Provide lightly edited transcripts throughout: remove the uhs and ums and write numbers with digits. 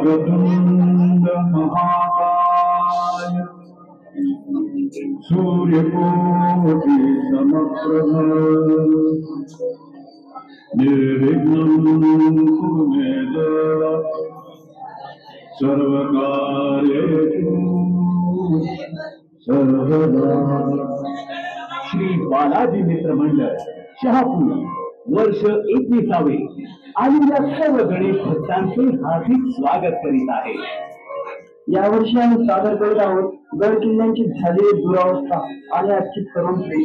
वक्रतुंड महाकाय सूर्यकोटि समप्रभ निर्विघ्नं कुरु मे देव सर्वकार्येषु सर्वदा। श्री बालाजी मित्र मंडळ शहापूर वर्ष 21वे आलेल्या सर्व गणेश भक्तांचे हार्दिक स्वागत करीत आहे। यावर्षी आम्ही सादर करीत आहोत गड किल्ल्यांची झालेली दुरावस्था आणि आजची तरुण पिढी।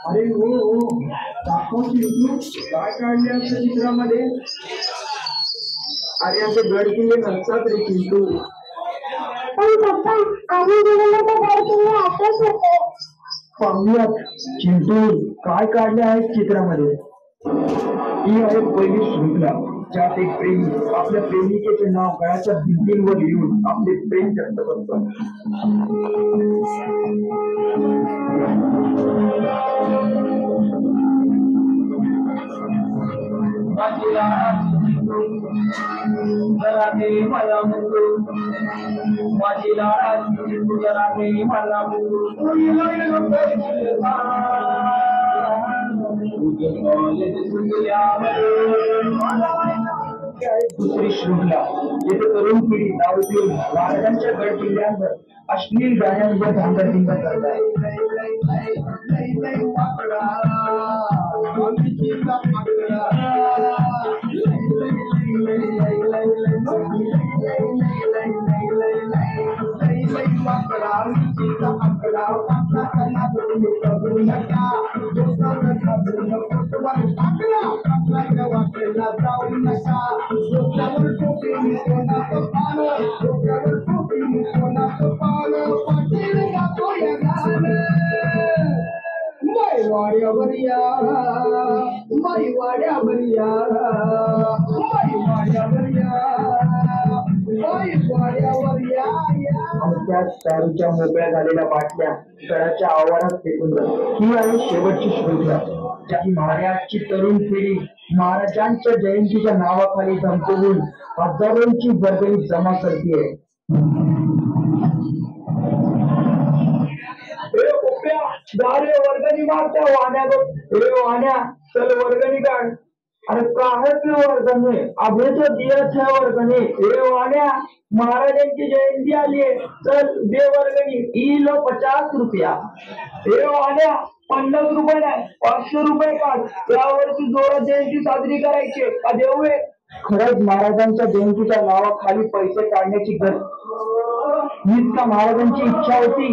अरे हो काय काढले असं चित्रामध्ये? अरे असे गड किल्ले नसतात रे चिंटू। पण पप्पा आम्ही गेलेलो ते गड किल्ले असेच होते। पाहुयात चिंटू काय काढले आहेत चित्रामध्ये? ही आहे पहिली शृंखला ज्यात एक प्रेमी आपल्या प्रेमिकेचे नाव गळ्याच्या भिंतींवर लिहून आपले प्रेम व्यक्त करतो। दुसरी शृंखला जिथे तरुण पिढी नाव देऊन महाराजांच्या गड किल्ल्यांवर अश्लील गाण्यांवर धांगडधिंगा करत आहे। दारूच्या मोकळ्या झालेल्या बाटल्या गडाच्या आवारात फेकून जातात। ही आहे शेवटची शृंखला ज्याची महाराजांची तरुण पिढी महाराजांच्या जयंतीच्या नावाखाली धमकवून हजारोंची वर्गणी जमा करते। वर्गणी मागत्या वाण्या वाण्या चल वर्गणी काढ। अरे काहच वर्गणी अभेच दिवस है वर्गणी रे वाण्या महाराजांची जयंती आली आहे चल दे वर्गणी इल 50 रुपया रे वाण्या 50 रुपये नाही 500 रुपये काढ यावर्षी जोरात जयंती साजरी करायची का देऊये। खरंच महाराजांच्या जयंतीच्या नावाखाली पैसे काढण्याची गरज हीच का महाराजांची इच्छा होती?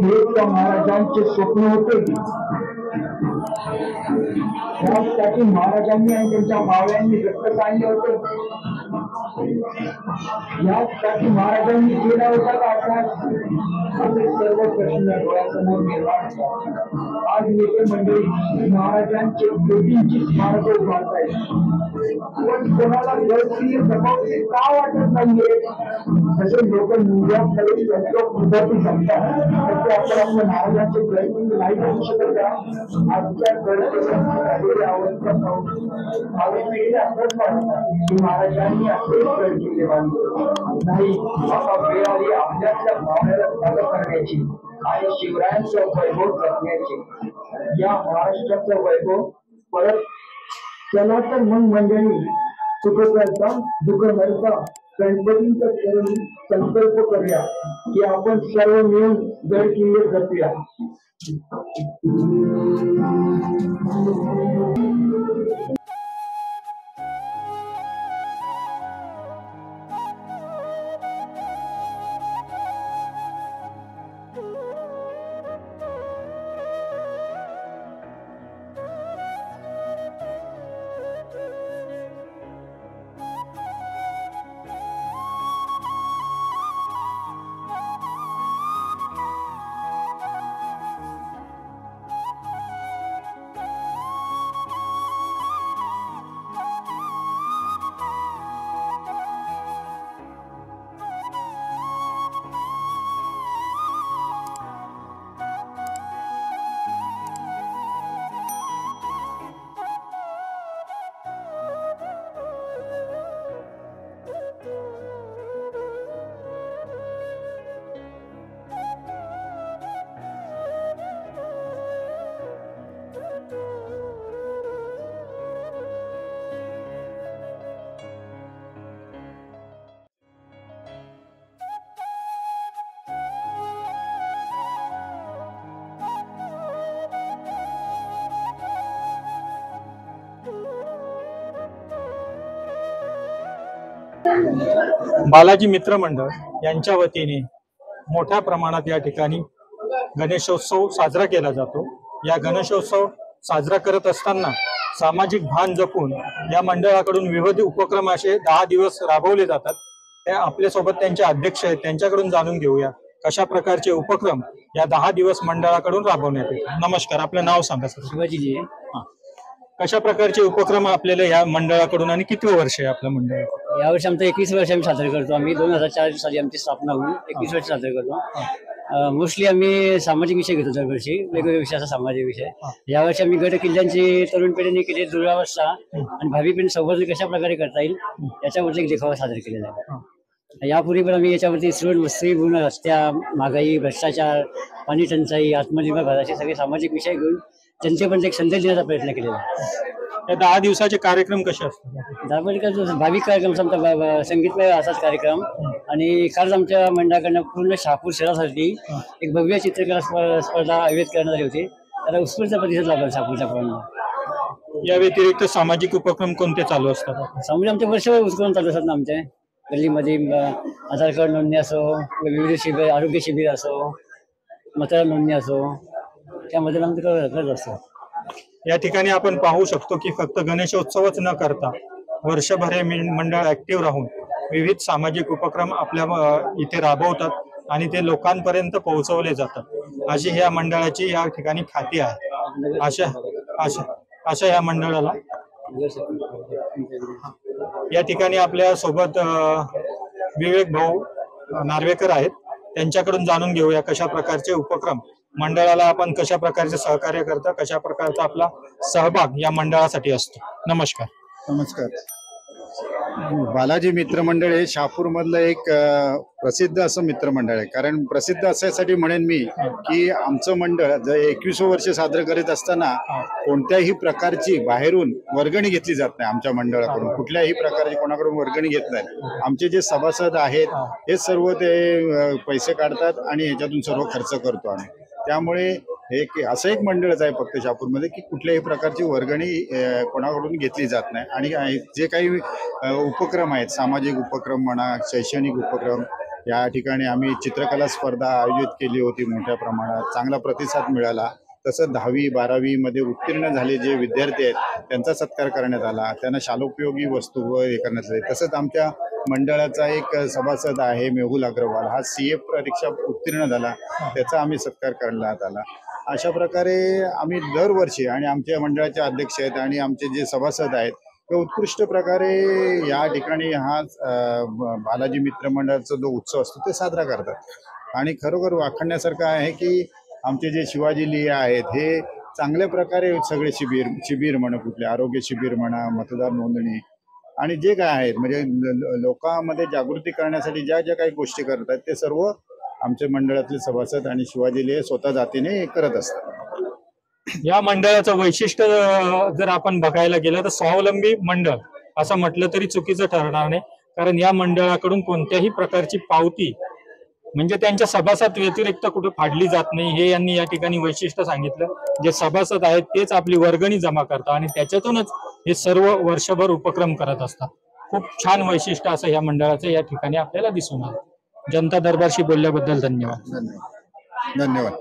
हेच का महाराजांचे स्वप्न होते? त्यासाठी महाराजांनी आणि त्यांच्या मावळ्यांनी रक्त सांडले होते। यासाठी महाराजांनी केला होता का अभ्यास? असे सर्व प्रश्न डोळ्यासमोर निर्माण होतात। आज नेते मंडळी महाराजांचे कृतींची स्मारकं उभारतायत पण कोणाला गड किल्ले जमावले का वाटत नाहीये? तसे लोक मुंबईकडे विद्यार्थी सांगतात ते आपण आपल्या महाराजांचे प्रयत्न नाही करू शकत का? आजच्या गड महाराजांनी असे गड किल्ले बांधले नाही। आता वेळ आली आपल्यातल्या भावनेला जागा करण्याची आणि शिवरायांचं वैभव जपण्याची। या महाराष्ट्राचं वैभव परत चला तर मग मंडळी सुख करता दुःख हरता गणपतींचा करून संकल्प करूया की आपण सर्व मिळून गड किल्ले जपूया। बालाजी मित्र मंडळ यांच्या वतीने मोठ्या प्रमाणात या ठिकाणी गणेशोत्सव साजरा केला जातो। या गणेशोत्सव साजरा करत असताना सामाजिक भान जपून या मंडळाकडून विविध उपक्रम असे 10 दिवस राबवले जातात। त्या आपल्यासोबत त्यांचे अध्यक्ष आहेत, त्यांच्याकडून जाणून घेऊया कशा प्रकारचे उपक्रम या 10 दिवस मंडळाकडून राबवण्यात येतात। नमस्कार, आपलं नाव सांगा सर। शिवाजी। कशा प्रकारचे उपक्रम आपल्याला या मंडळाकडून आणि किती वर्ष आहे आपलं मंडळ? यावर्षी आमचं 21 वर्ष आम्ही साजरे करतो। आम्ही 2004 साली आमची स्थापना होऊन 21 वर्ष साजरे करतो। मोस्टली आम्ही सामाजिक विषय घेतो दरवर्षी, वेगवेगळे विषय असा सामाजिक विषय। यावर्षी आम्ही गड किल्ल्यांची तरुण पिढीने केली दुरावस्था आणि भावी पिढी संवर्धन कशा प्रकारे करता येईल याच्यावरती एक देखावा साजरा केलेला आहे। यापूर्वी पण आम्ही याच्यावरती स्त्री भ्रूण हत्या, महागाई, भ्रष्टाचार, पाणी टंचाई, आत्मनिर्भर भारत असे सगळे सामाजिक विषय घेऊन जनतेपर्यंत एक संदेश देण्याचा प्रयत्न केलेला आहे। या 10 दिवसाचे कार्यक्रम कसे असतात? धार्मिक भाविक कार्यक्रम, समजा संगीतमय असाच कार्यक्रम। आणि कालच आमच्या मंडळाकडनं पूर्ण शहापूर शहरासाठी एक भव्य चित्रकला स्पर्धा आयोजित करण्यात आली होती। त्याला उत्स्फूर्त प्रतिसाद लाभला शहापूरच्या पूर्ण। या व्यतिरिक्त सामाजिक उपक्रम कोणते चालू असतात? सामाजिक आमच्या वर्षभर उपक्रम चालू असतात ना आमच्या गल्लीमध्ये। आधार कार्ड नोंदणी असो, विविध शिबिर, आरोग्य शिबिर असो, मतदार नोंदणी असो, त्यामध्ये आमचं करत असतो। या ठिकाणी आपण पाहू शकतो की फक्त गणेशोत्सवच न करता वर्षभर हे मंडळ ऍक्टिव्ह राहून विविध सामाजिक उपक्रम आपल्या इथे राबवतात आणि ते लोकांपर्यंत पोहोचवले जातात। अशी या मंडळाची या ठिकाणी ख्याती आहे। अशा या मंडळाला या ठिकाणी आपल्या सोबत विवेक भाऊ नार्वेकर आहेत, त्यांच्याकडून जाणून घेऊया कशा प्रकारचे उपक्रम मंडळाला आपण कशा प्रकारचे सहकार्य करता, कशा प्रकारचा आपला सहभाग या मंडळासाठी असतो। नमस्कार। नमस्कार। बालाजी मित्र मंडळ हे शहापूर मधलं एक प्रसिद्ध असं मित्रमंडळ आहे। कारण प्रसिद्ध असण्यासाठी म्हणेन मी की आमचं मंडळ 21 वर्ष साजरं करीत असताना कोणत्याही प्रकारची बाहेरून वर्गणी घेतली जात नाही। आमच्या मंडळाकडून कुठल्याही प्रकारची कोणाकडून वर्गणी घेत नाही। आमचे जे सभासद आहेत हे सर्व ते पैसे काढतात आणि ह्याच्यातून सर्व खर्च करतो आम्ही। त्यामुळे हे असं एक मंडळच आहे फक्त शहापूरमध्ये की कुठल्याही प्रकारची वर्गणी कोणाकडून घेतली जात नाही। आणि जे काही उपक्रम आहेत, सामाजिक उपक्रम म्हणा, शैक्षणिक उपक्रम, या ठिकाणी आम्ही चित्रकला स्पर्धा आयोजित केली होती मोठ्या प्रमाणात, चांगला प्रतिसाद मिळाला। तसंच 10वी 12वी मध्ये उत्तीर्ण झाले जे विद्यार्थी आहेत त्यांचा सत्कार करण्यात आला, त्यांना शालोपयोगी वस्तू हे करण्यात आले। तसंच आमच्या मंडळाचा एक सभासद आहे मेहुल अग्रवाल, हा CA परीक्षा उत्तीर्ण झाला, त्याचा आम्ही सत्कार करण्यात आला। अशा प्रकारे आम्ही दरवर्षी, आणि आमच्या मंडळाचे अध्यक्ष आहेत आणि आमचे जे सभासद आहेत ते उत्कृष्ट प्रकारे या ठिकाणी हा बालाजी मित्र मंडळाचा जो उत्सव असतो ते साजरा करतात। आणि खरोखर वाखाणण्यासारखं आहे की आमचे जे शिवाजी लिया आहेत हे चांगल्या प्रकारे सगळे शिबिर म्हणा, कुठले आरोग्य शिबिर म्हणा, मतदार नोंदणी आणि जे काय आहेत म्हणजे लोकांमध्ये जागृती करण्यासाठी ज्या ज्या काही गोष्टी करतात ते सर्व आमच्या मंडळातले सभासद आणि शिवाजी लिया स्वतः जातीने करत असतात। या मंडळाचं वैशिष्ट्य जर आपण बघायला गेलं तर स्वावलंबी मंडळ असं म्हटलं तरी चुकीचं ठरणार नाही। कारण या मंडळाकडून कोणत्याही प्रकारची पावती म्हणजे त्यांच्या सभासद व्यतिरिक्त कुठे फाडली जात नाही, हे यांनी या ठिकाणी वैशिष्ट्य सांगितलं। जे सभासद आहेत तेच आपली वर्गणी जमा करतात आणि त्याच्यातूनच हे सर्व वर्षभर उपक्रम करत असतात। खूप छान वैशिष्ट्य असं या मंडळाचं या ठिकाणी आपल्याला दिसून आलं। जनता दरबारशी बोलल्याबद्दल धन्यवाद। धन्यवाद।